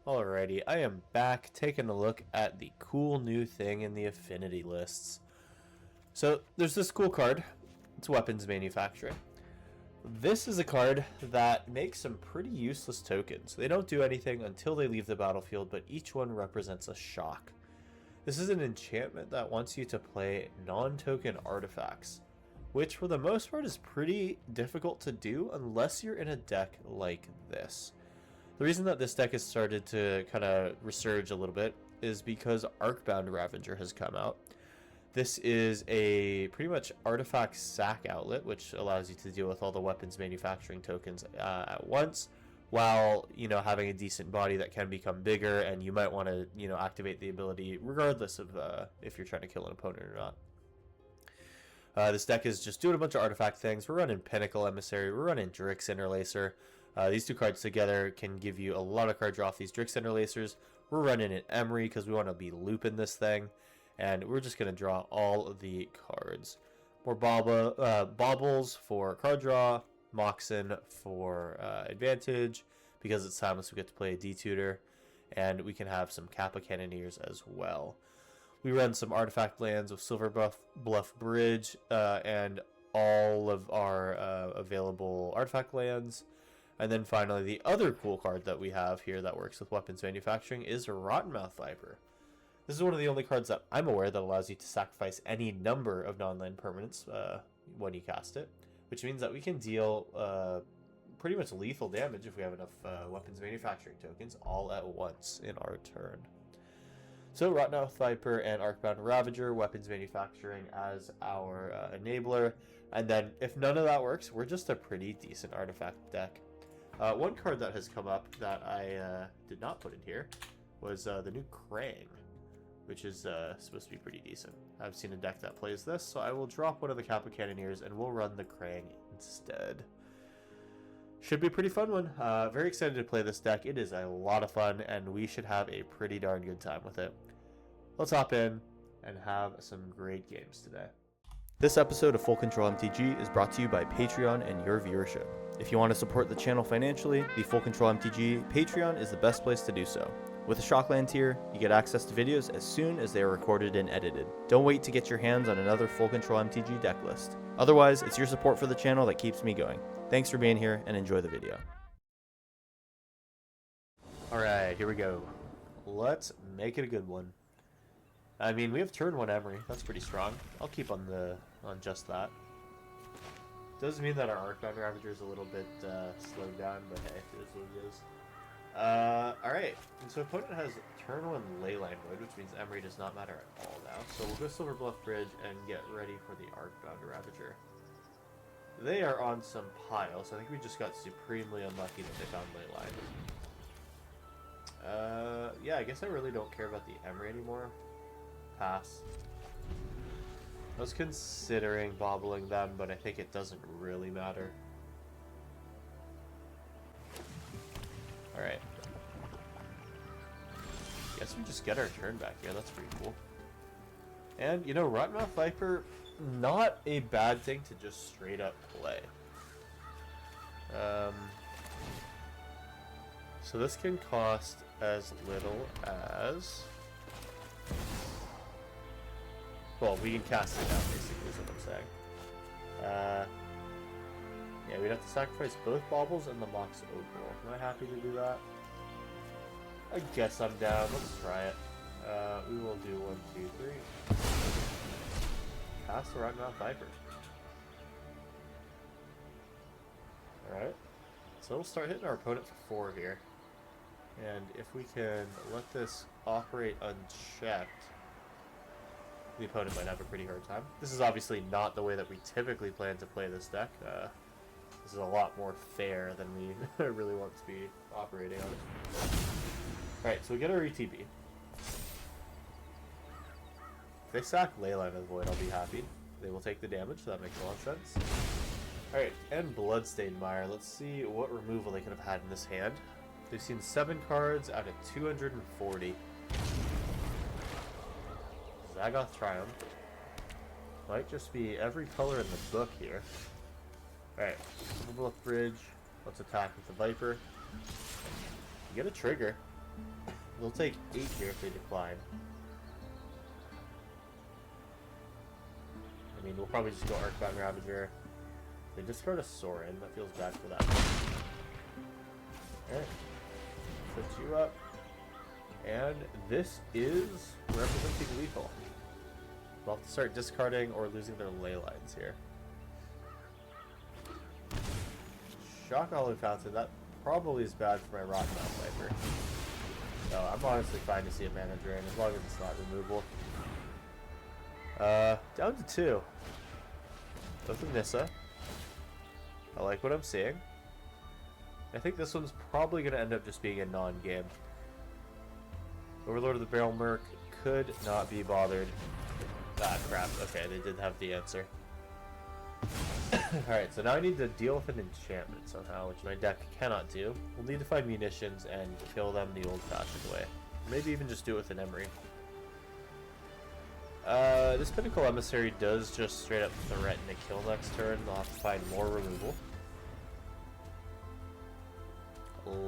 Alrighty, I am back taking a look at the cool new thing in the Affinity lists. So there's this cool card. It's weapons manufacturing. This is a card that makes some pretty useless tokens. They don't do anything until they leave the battlefield, but each one represents a shock. This is an enchantment that wants you to play non-token artifacts, which for the most part is pretty difficult to do unless you're in a deck like this. The reason that this deck has started to kind of resurge a little bit is because Arcbound Ravager has come out. This is a pretty much artifact sack outlet, which allows you to deal with all the weapons manufacturing tokens at once, while having a decent body that can become bigger, and you might want to activate the ability regardless of if you're trying to kill an opponent or not. This deck is just doing a bunch of artifact things. We're running Pinnacle Emissary, we're running Drix Interlacer. These two cards together can give you a lot of card draw off these Drix Interlacers. We're running an Emery because we want to be looping this thing. And we're just going to draw all of the cards. More Baubles for card draw. Moxen for advantage. Because it's timeless, we get to play a D-Tutor. And we can have some Kappa Cannoneers as well. We run some artifact lands with Silver Bluff Bridge. And all of our available artifact lands. And then finally, the other cool card that we have here that works with weapons manufacturing is Rottenmouth Viper. This is one of the only cards that I'm aware that allows you to sacrifice any number of non-land permanents when you cast it, which means that we can deal pretty much lethal damage if we have enough weapons manufacturing tokens all at once in our turn. So Rottenmouth Viper and Arcbound Ravager, weapons manufacturing as our enabler, and then if none of that works, we're just a pretty decent artifact deck. One card that has come up that I did not put in here was the new Krang, which is supposed to be pretty decent. I've seen a deck that plays this, so I will drop one of the Kappa Cannoneers and we'll run the Krang instead. Should be a pretty fun one. Very excited to play this deck. It is a lot of fun, and we should have a pretty darn good time with it. Let's hop in and have some great games today. This episode of Full Control MTG is brought to you by Patreon and your viewership. If you want to support the channel financially, the Full Control MTG Patreon is the best place to do so. With a Shockland tier, you get access to videos as soon as they are recorded and edited. Don't wait to get your hands on another Full Control MTG deck list. Otherwise, it's your support for the channel that keeps me going. Thanks for being here and enjoy the video. Alright, here we go. Let's make it a good one. I mean, we have turn 1 Emery. That's pretty strong. I'll keep on just that. Does mean that our Arcbound Ravager is a little bit slowed down, but hey, it is what it is. Alright, so opponent has turn 1 Leyline Void, which means Emery does not matter at all now. So we'll go Silver Bluff Bridge and get ready for the Arcbound Ravager. They are on some pile, so I think we just got supremely unlucky that they found Leyline. Yeah, I guess I really don't care about the Emery anymore. Pass. I was considering bobbling them, but I think it doesn't really matter. Alright. Guess we just get our turn back here. That's pretty cool. And, Rottenmouth Viper, not a bad thing to just straight up play. So this can cost as little as... Well, we can cast it down, basically, is what I'm saying. Yeah, we'd have to sacrifice both Baubles and the Mox Opal. Am I happy to do that? I guess I'm down. Let's try it. We will do 1, 2, 3. Cast the Rottenmouth Viper. Alright. So it'll start hitting our opponent for 4 here. And if we can let this operate unchecked, the opponent might have a pretty hard time. This is obviously not the way that we typically plan to play this deck. This is a lot more fair than we really want to be operating on it. Alright, so we get our ETB. If they sack Leyline as Void, I'll be happy. They will take the damage, so that makes a lot of sense. Alright, and Bloodstained Mire. Let's see what removal they could have had in this hand. They've seen 7 cards out of 240. Zagoth Triumph. Might just be every color in the book here. Alright, Silver Bluff Bridge. Let's attack with the Viper. You get a trigger. They'll take 8 here if they decline. I mean, we'll probably just go Arcbound Ravager. They discard a Sorin. That feels bad for that. Alright. Put you up. And this is representing lethal. We'll have to start discarding or losing their ley lines here. Shock Olive Fountain. That probably is bad for my Rockmouth Viper. So I'm honestly fine to see a mana drain as long as it's not removable. Down to 2. With a Nissa. I like what I'm seeing. I think this one's probably going to end up just being a non-game. Overlord of the Barrel Merc could not be bothered. Ah, crap. Okay, they did have the answer. Alright, so now I need to deal with an enchantment somehow, which my deck cannot do. We'll need to find munitions and kill them the old-fashioned way. Or maybe even just do it with an Emery. This Pinnacle Emissary does just straight up threaten to kill next turn. They'll have to find more removal.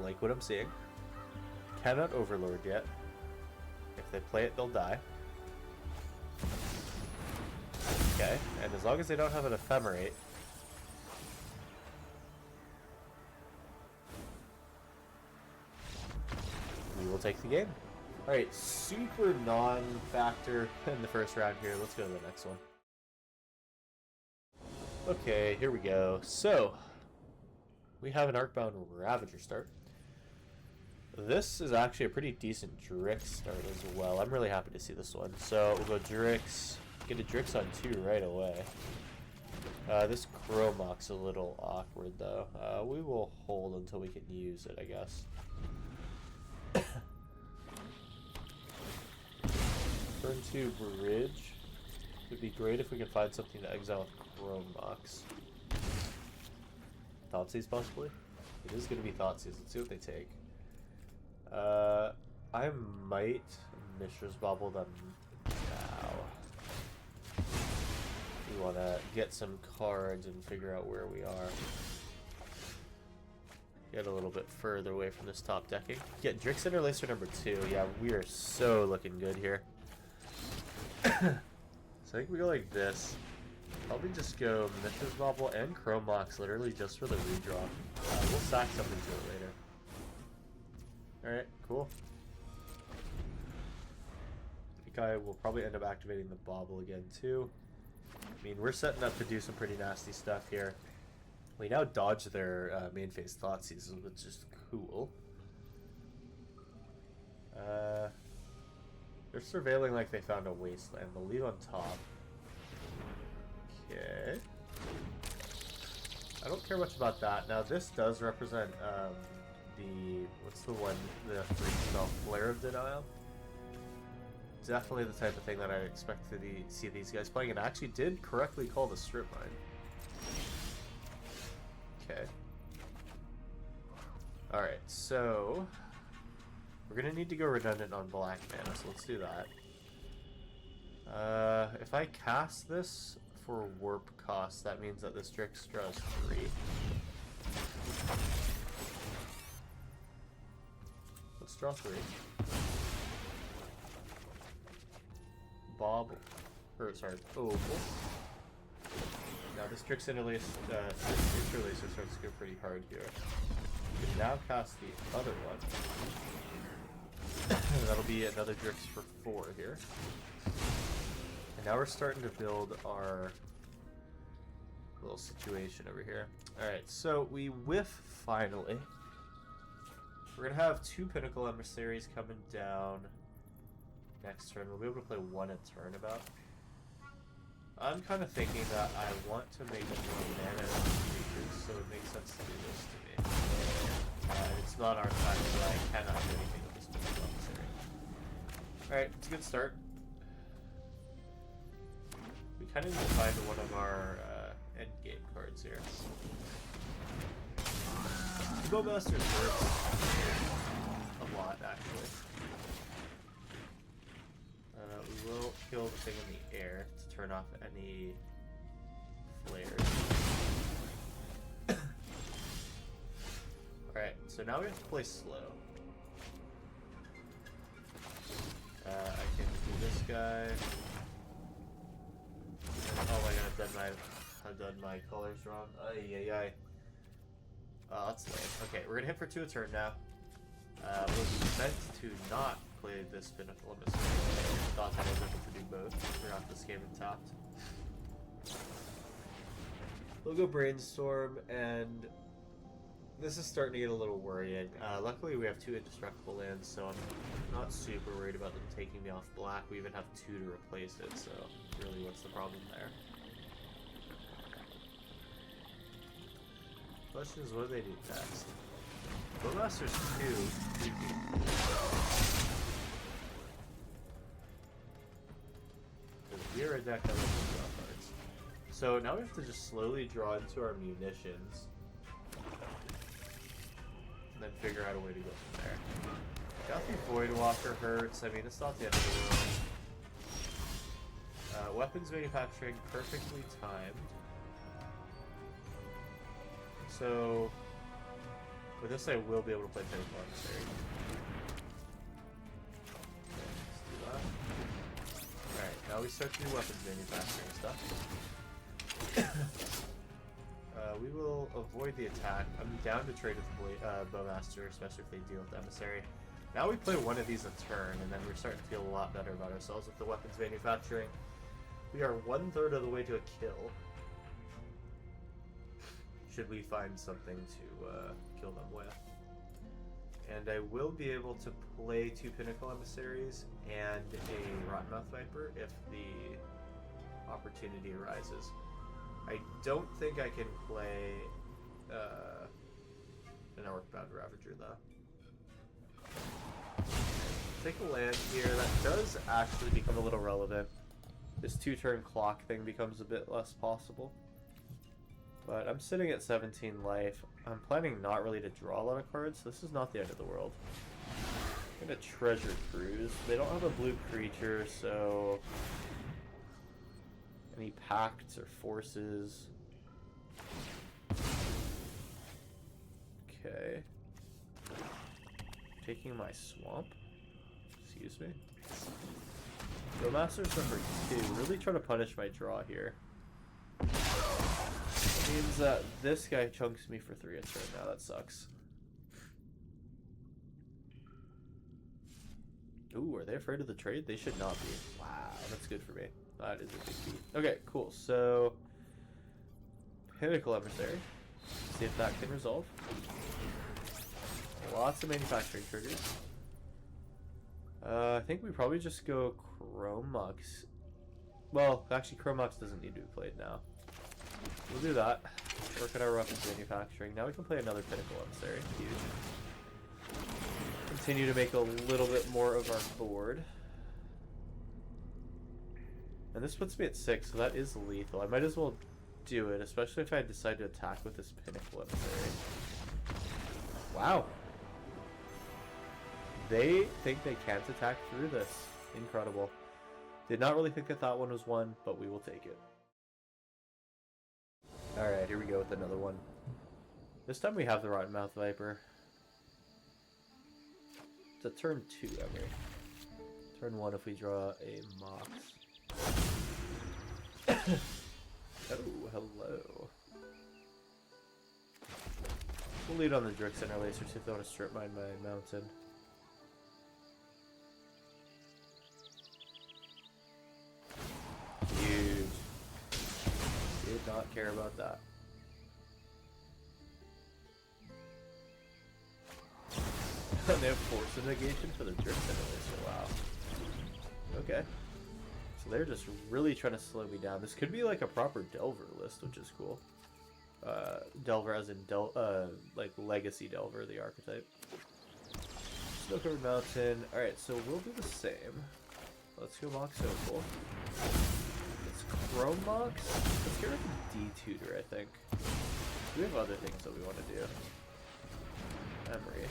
Like what I'm seeing. Cannot Overlord yet. If they play it, they'll die. Okay, and as long as they don't have an Ephemerate, we will take the game. Alright, super non-factor in the first round here. Let's go to the next one. Okay, here we go. So, we have an Arcbound Ravager start. This is actually a pretty decent Drix start as well. I'm really happy to see this one. So, we'll go Drix. Get a Drix on 2 right away. This Chromok's a little awkward though. We will hold until we can use it, I guess. Turn 2 Bridge. Would be great if we could find something to exile with Chromok's. Thoughtseize possibly? It is going to be Thoughtseize. Let's see what they take. I might Mishra's Bobble them now. We want to get some cards and figure out where we are. Get a little bit further away from this top decking. Get Drix Interlacer number 2. Yeah, we are so looking good here. So I think we go like this. Probably just go Mishra's Bobble and Chromok's literally just for the redraw. We'll sack something to it later. Alright, cool. I think I will probably end up activating the Bobble again too. I mean, we're setting up to do some pretty nasty stuff here. We now dodge their main phase Thoughtseize, which is cool. They're surveilling like they found a wasteland. They'll leave on top. Okay. I don't care much about that. Now this does represent what's the one? The 3-spell Flare of Denial. Definitely the type of thing that I expect to see these guys playing, and I actually did correctly call the Strip Mine. Okay. Alright, so we're gonna need to go redundant on black mana, so let's do that. If I cast this for warp cost, that means that this Drix draws 3. Let's draw 3. Bob, or sorry, Oval. Now this Drix Interlacer starts to go pretty hard here. We can now cast the other one. That'll be another Drix for 4 here. And now we're starting to build our little situation over here. Alright, so we whiff finally. We're going to have 2 Pinnacle Emissaries coming down next turn. We'll be able to play 1 a turn about. I'm kind of thinking that I want to make more mana creatures, so it makes sense to do this to me. It's not our time, so I cannot do anything with this Pinnacle Emissary. Alright, it's a good start. We kind of need to find one of our endgame cards here. Bowmasters works a lot, actually. We will kill the thing in the air to turn off any flares. Alright, so now we have to play slow. I can do this guy. And, oh my god, I've done my colors wrong. Ay, ay, ay. That's lame. Okay, we're gonna hit for 2 a turn now. Was meant to not play this Pinnacle Emissary. Thought that I was able to do both. Forgot this game and tapped. We'll go Brainstorm, and this is starting to get a little worrying. Luckily, we have 2 indestructible lands, so I'm not super worried about them taking me off black. We even have 2 to replace it, so really, what's the problem there? Question is, what do they do next? Bowmaster's 2. We're a deck that lets us draw cards. So now we have to just slowly draw into our munitions. And then figure out a way to go from there. Gothic Voidwalker hurts. I mean, it's not the end of the world. Weapons manufacturing perfectly timed. So with this, I will be able to play Pinnacle Emissary. Okay, let's do that. Alright, now we start to do weapons manufacturing stuff. We will avoid the attack. I'm down to trade with Bowmaster, especially if they deal with Emissary. Now we play one of these a turn, and then we're starting to feel a lot better about ourselves with the weapons manufacturing. We are 1/3 of the way to a kill. Should we find something to kill them with. And I will be able to play 2 Pinnacle Emissaries and a Rottenmouth Viper if the opportunity arises. I don't think I can play an Orc-bound Ravager, though. Take a land here. That does actually become a little relevant. This 2-turn clock thing becomes a bit less possible. But I'm sitting at 17 life. I'm planning not really to draw a lot of cards, so this is not the end of the world. I'm gonna Treasure Cruise. They don't have a blue creature, so any pacts or forces. Okay. Taking my swamp. Excuse me. Bowmaster's number 2. Really trying to punish my draw here. It means that this guy chunks me for 3 a turn now. That sucks. Ooh, are they afraid of the trade? They should not be. Wow, that's good for me. That is a big beat. Okay, cool. So, Pinnacle Emissary. See if that can resolve. Lots of manufacturing triggers. I think we probably just go Chrome Mox. Well, actually, Chrome Mox doesn't need to be played now. We'll do that. Work at our weapons manufacturing. Now we can play another Pinnacle Emissary. Huge. Continue to make a little bit more of our board. And this puts me at 6, so that is lethal. I might as well do it, especially if I decide to attack with this Pinnacle Emissary. Wow. They think they can't attack through this. Incredible. Did not really think that that one was one, but we will take it. Alright, here we go with another one. This time we have the Rottenmouth Viper. It's a turn 2, Emery. Turn 1 if we draw a Mox. Oh, hello. We'll lead on the Drix Interlacer, see if they want to strip mine my mountain. Huge. Did not care about that. They have force negation for the Drix Interlacer, wow. Okay. So they're just really trying to slow me down. This could be like a proper Delver list, which is cool. Delver as in like Legacy Delver, the archetype. Snow-covered mountain. Alright, so we'll do the same. Let's go Mox Opal. It's Chrome Mox. Let's get rid of the D-Tutor, I think. We have other things that we want to do. Emery.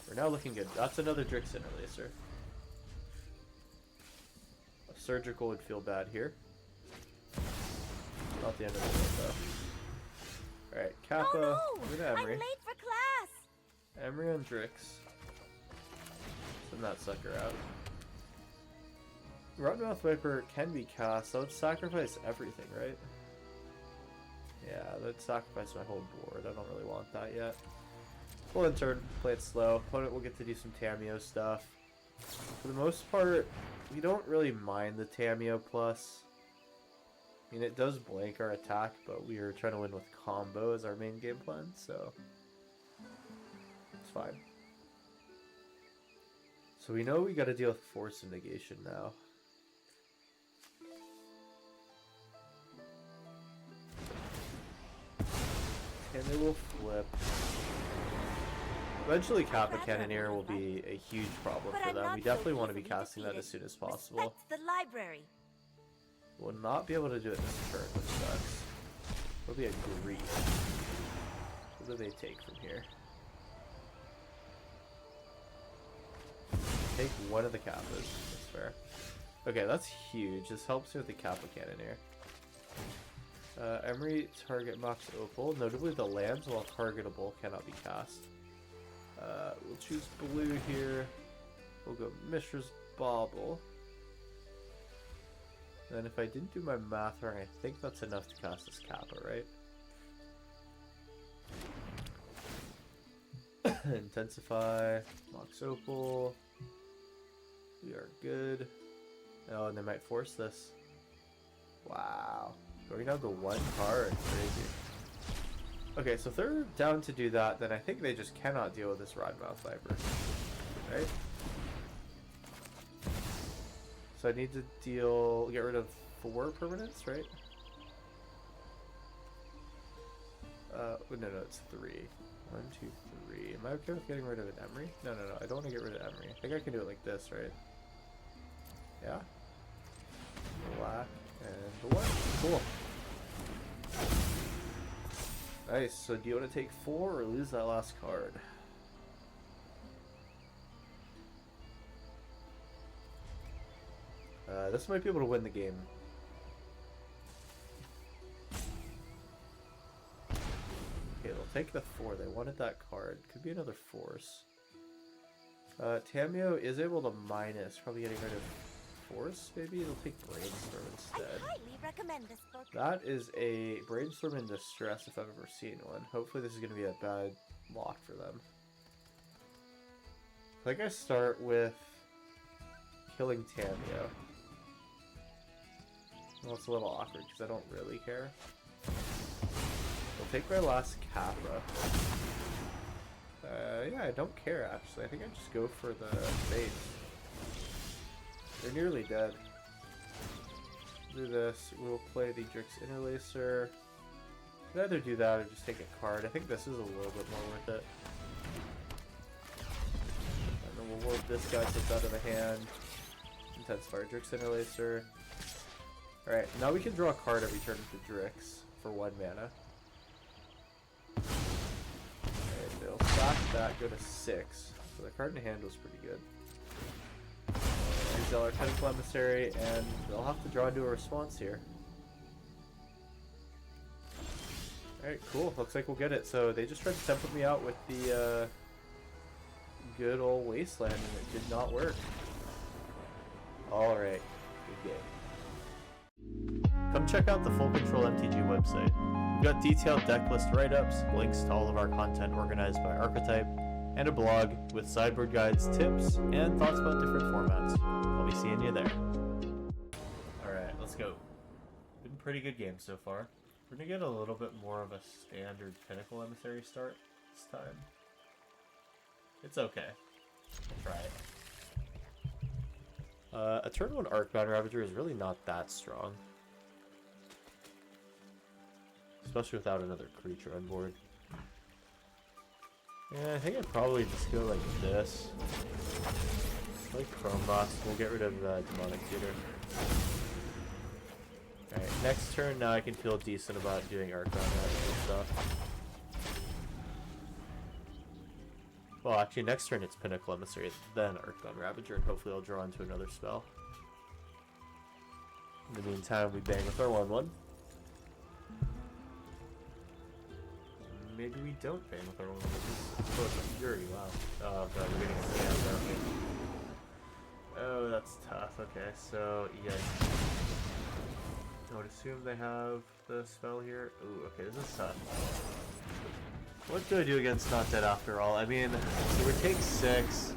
We're now looking good. That's another Drix Interlacer. A Surgical would feel bad here. Not the end of the world, though. Alright, Kappa. Oh no! We're to Emery. I'm late for class! Emery on Drix. So Send that sucker out. Rodmouth Viper can be cast. That would sacrifice everything, right? Yeah, that would sacrifice my whole board. I don't really want that yet. We'll end turn, play it slow. Opponent will get to do some Tamiyo stuff. For the most part, we don't really mind the Tamiyo plus. I mean, it does blank our attack, but we are trying to win with combo as our main game plan, so it's fine. So we know we got to deal with Force of Negation now. And they will flip. Eventually Kappa Cannoneer will be a huge problem for them. We definitely want to be casting that as soon as possible. The library. We'll not be able to do it this turn, which sucks. It'll be a grief. What do they take from here? Take one of the Kappas. That's fair. Okay, that's huge. This helps me with the Kappa Cannoneer. Emery, target Mox Opal. Notably, the lands, while targetable, cannot be cast. We'll choose blue here. We'll go Mishra's Bauble. Then if I didn't do my math wrong, I think that's enough to cast this Kappa, right? Intensify, Mox Opal. We are good. Oh, and they might force this. Wow. Going down to one card. Crazy. Okay, so if they're down to do that, then I think they just cannot deal with this Rodmouth Viper. Right? So I need to get rid of 4 permanents, right? No, it's 3. 1, 2, 3. Am I okay with getting rid of an Emery? No, I don't want to get rid of Emery. I think I can do it like this, right? Yeah? Black and white. Cool. Nice, so do you want to take 4 or lose that last card? This might be able to win the game. Okay, they'll take the 4. They wanted that card. Could be another force. Tamiyo is able to minus, probably getting rid of force, maybe? It'll take Brainstorm instead. I highly recommend this book. That is a Brainstorm in Distress if I've ever seen one. Hopefully this is going to be a bad lock for them. I think I start with killing Tamiyo. Well, it's a little awkward because I don't really care. I'll take my last Kappa. Yeah, I don't care actually. I think I just go for the base. They're nearly dead. Do this. We'll play the Drix Interlacer. I'd either do that or just take a card. I think this is a little bit more worth it. And then we'll ward this guy so it's out of the hand. Intensify Drix Interlacer. Alright, now we can draw a card every turn with the Drix for 1 mana. Alright, they'll sack that, go to 6. So the card in hand was pretty good. Use our Tentacle Emissary, and they'll have to draw into a response here. Alright, cool. Looks like we'll get it. So they just tried to temper me out with the good old Wasteland, and it did not work. Alright, good game. Come check out the FullControlMTG website. We've got detailed decklist write-ups, links to all of our content organized by archetype, and a blog with sideboard guides, tips, and thoughts about different formats. I'll be seeing you there. Alright, let's go. Been a pretty good game so far. We're going to get a little bit more of a standard Pinnacle Emissary start this time. It's okay. We'll try it. A turn 1 Arcbound Ravager is really not that strong. Especially without another creature on board. Yeah, I think I'd probably just go like this. Like Chrome Box, we'll get rid of Demonic Tutor. Alright, next turn now I can feel decent about doing Arcbound Ravager stuff. Well, actually next turn it's Pinnacle Emissary, then Arcbound Ravager, and hopefully I'll draw into another spell. In the meantime, we bang with our 1/1. Maybe we don't bang with our 1/1. Oh, it's a Fury, wow. Oh god, we're getting scammed, aren't we? Oh, that's tough. Okay, so yeah. I would assume they have the spell here. Ooh, okay, this is tough. What do I do against Not Dead after all? I mean, so we take 6,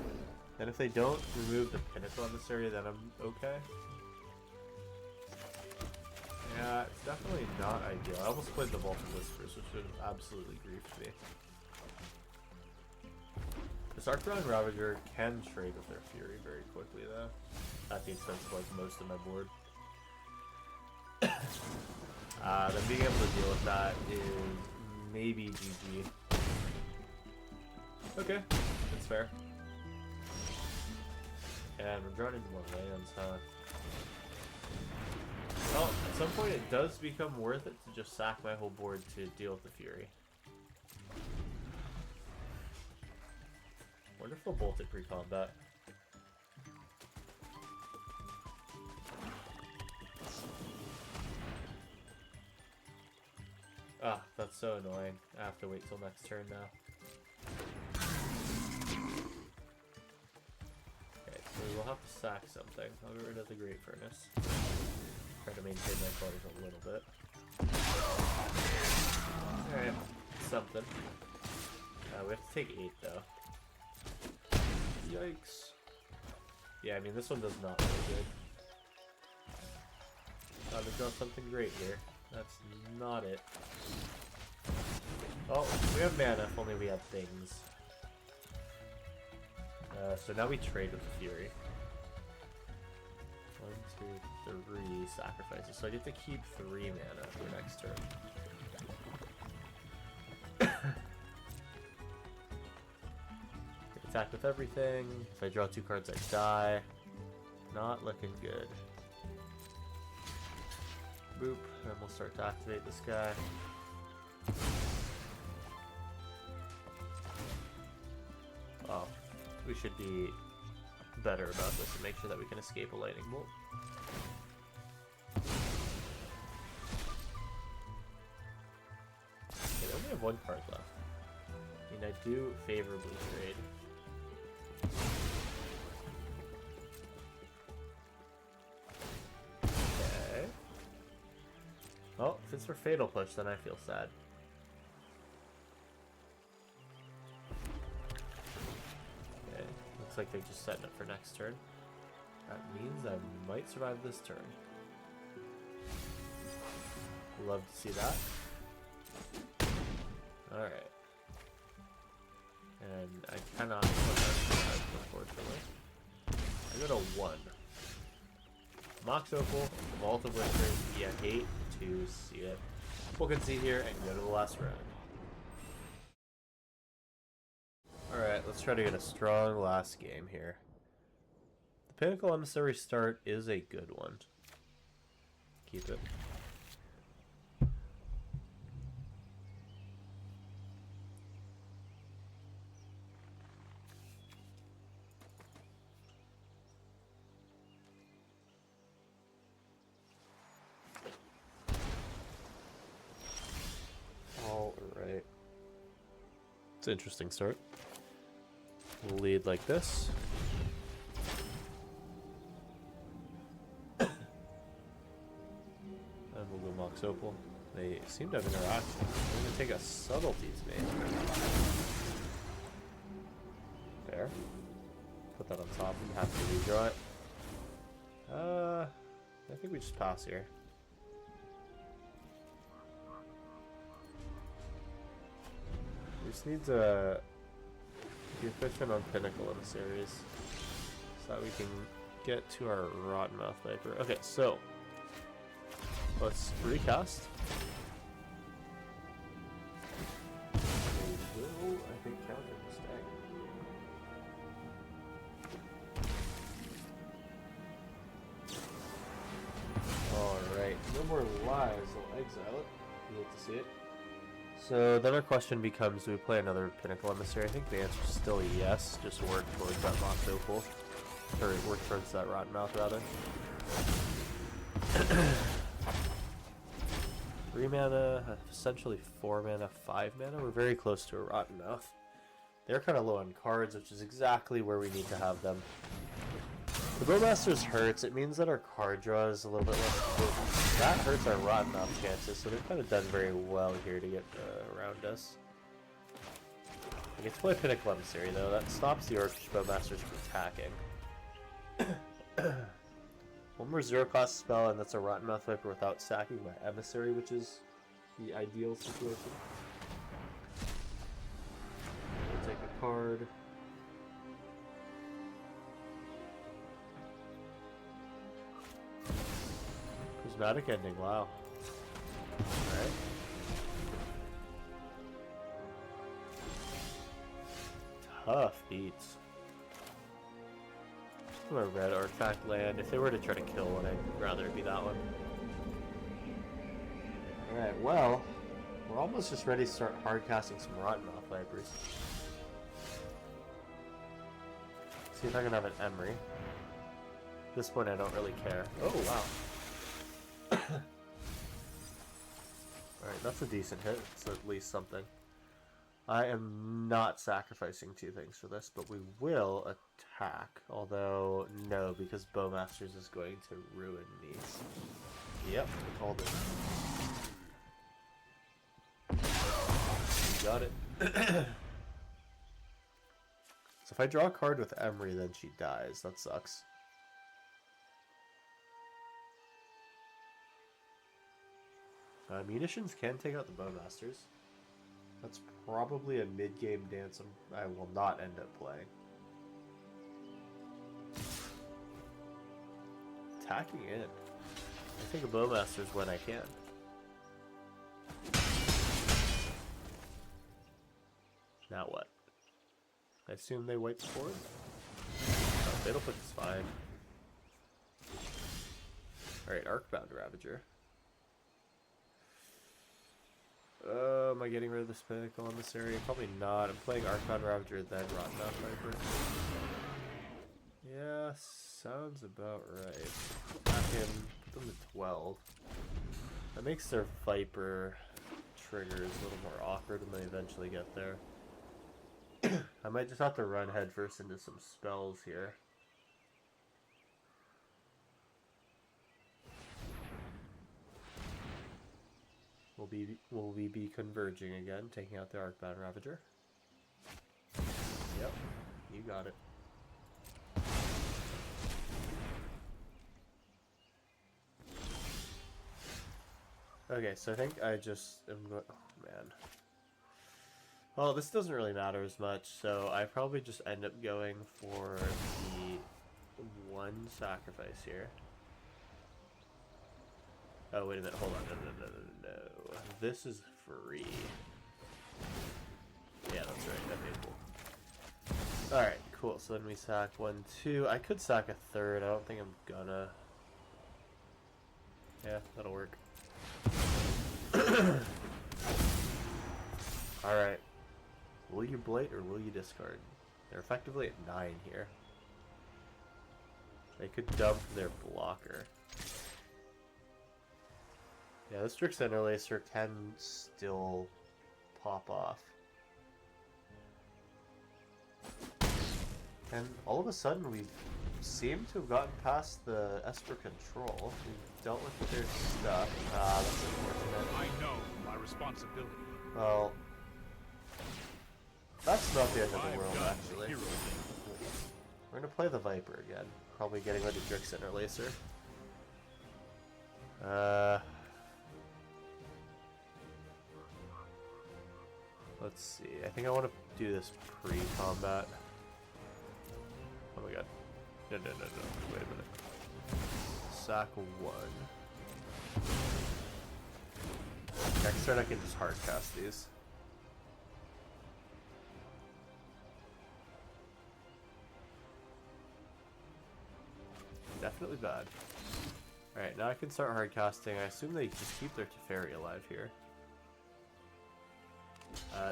and if they don't remove the pinnacle in this area, then I'm okay. Yeah, it's definitely not ideal. I almost played the Vault of Whispers, which would have absolutely griefed me. This Archron Ravager can trade with their Fury very quickly, though, at the expense of like most of my board. Then being able to deal with that is maybe GG. Okay, that's fair. And we're drawing into more lands, huh? Well, at some point it does become worth it to just sack my whole board to deal with the Fury. Wonderful bolted pre-combat. Ah, that's so annoying. I have to wait till next turn now. Okay, so we'll have to sack something. I'll get rid of the Great Furnace. Try to maintain my colors a little bit. Alright, something. We have to take 8 though. Yikes. Yeah, I mean this one does not look good. Gotta draw something great here. That's not it. Oh, we have mana if only we had things. So now we trade with the Fury. 1, 2, 3 sacrifices. So I get to keep 3 mana for next turn. Attack with everything. If I draw 2 cards, I die. Not looking good. Boop, and we'll start to activate this guy. Oh, we should be better about this and make sure that we can escape a lightning bolt. Okay, they only have 1 card left. I mean, I do favorably trade. Okay. Oh, if it's for Fatal Push, then I feel sad. Okay, looks like they're just setting up for next turn. That means I might survive this turn. Love to see that. Alright. And I cannot put that, unfortunately. I go to 1. Mox Opal, Vault of Whispers, yeah, hate to see it. We'll concede here and go to the last round. Alright, let's try to get a strong last game here. The Pinnacle Emissary start is a good one. Keep it. Alright. It's an interesting start. We'll lead like this. And we'll go Mox Opal. They seem to have interaction. I'm going to take a Subtleties maybe. Fair. Put that on top and have to redraw it. I think we just pass here. We just need to be efficient on Pinnacle in the series so that we can get to our Rottenmouth Viper. Okay, so let's recast. We will, I think, counter this deck. Alright, no more lives, I'll exile it. You hate to see it. So then our question becomes, do we play another Pinnacle Emissary? I think the answer is still yes, just work towards that Mox Opal. Or work towards that Rottenmouth, rather. 3 mana, essentially 4 mana, 5 mana. We're very close to a Rottenmouth. They're kind of low on cards, which is exactly where we need to have them. The Bowmasters hurts. It means that our card draw is a little bit less potent. That hurts our rotten off chances, so they've kind of done very well here to get around us. I get to play Pinnacle Emissary, though. That stops the Orcish Bowmasters from attacking. One more zero-cost spell, and that's a Rottenmouth Viper without sacking my Emissary, which is the ideal situation. We'll take a card. Prismatic Ending, wow. Alright. Tough beats. I'm a red artifact land. If they were to try to kill one, I'd rather it be that one. Alright, well, we're almost just ready to start hard casting some Rottenmouth Vipers. See if I can have an Emery. At this point, I don't really care. Oh, wow. Alright, that's a decent hit. It's at least something. I am not sacrificing two things for this, but we will attack. Although, no, because Bowmasters is going to ruin these. Yep, we called it. You got it. So if I draw a card with Emery, then she dies. That sucks. Munitions can take out the Bowmasters. That's probably a mid-game dance I will not end up playing. Attacking in. I think a Bowmasters when I can. Now what? I assume they wipe the board? Oh, Fatal Push is fine. Alright, Arcbound Ravager. Am I getting rid of this Pinnacle Emissary? Probably not. I'm playing Arcbound Ravager, then Rottenmouth Viper. Yeah, sounds about right. Back in, put them to 12. That makes their Viper triggers a little more awkward when they eventually get there. I might just have to run headfirst into some spells here. Will we be converging again, taking out the Arcbound Ravager? Yep, you got it. Okay, so I think I just am going. Oh man. Well, this doesn't really matter as much, so I probably just end up going for the one sacrifice here. Oh, wait a minute, hold on, no. This is free. Yeah, that's right, that'd be cool. Alright, cool, so then we sack 1, 2. I could sack a third, I don't think I'm gonna. Yeah, that'll work. Alright. Will you blight or will you discard? They're effectively at 9 here. They could dump their blocker. Yeah, this Trick Center Lacer can still pop off. And all of a sudden we seem to have gotten past the Esper control. We've dealt with their stuff. Ah, that's unfortunate. I know my responsibility. Well, that's not the end of the world, actually. We're gonna play the Viper again. Probably getting rid of Trick Center Lacer. Let's see. I think I want to do this pre-combat. Oh my god. No. Wait a minute. Sack 1. Next turn I can just hard cast these. Definitely bad. Alright, now I can start hard casting. I assume they just keep their Teferi alive here.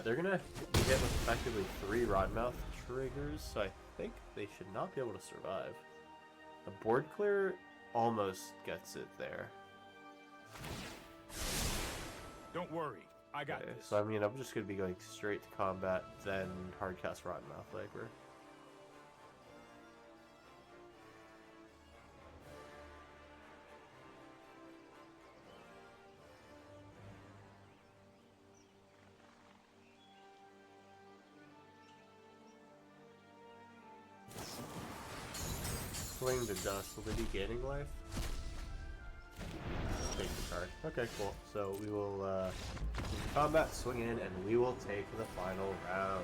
They're gonna be hit with effectively 3 Rottenmouth triggers, so I think they should not be able to survive. The board clear almost gets it there. Don't worry, I got this. So I mean, I'm just gonna be going straight to combat, then hardcast Rottenmouth Viper. Fling the dust. Will they be gaining life? Take the card. Okay, cool. So we will combat, swing in, and we will take the final round.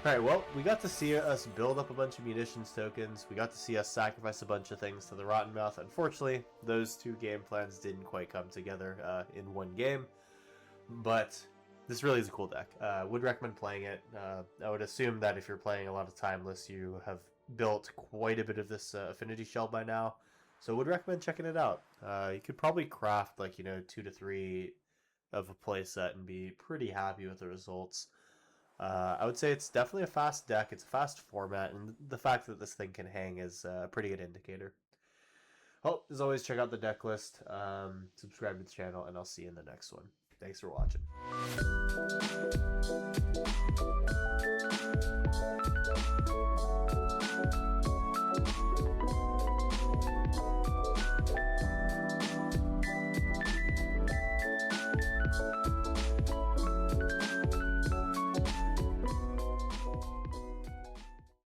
Alright, well, we got to see us build up a bunch of munitions tokens. We got to see us sacrifice a bunch of things to the Rotten Mouth. Unfortunately, those two game plans didn't quite come together in one game. But this really is a cool deck. Would recommend playing it. I would assume that if you're playing a lot of Timeless, you have built quite a bit of this Affinity shell by now. So would recommend checking it out. You could probably craft like, 2 to 3 of a playset and be pretty happy with the results. I would say it's definitely a fast deck. It's a fast format, and the fact that this thing can hang is a pretty good indicator. Well, as always, check out the deck list, subscribe to the channel, and I'll see you in the next one. Thanks for watching.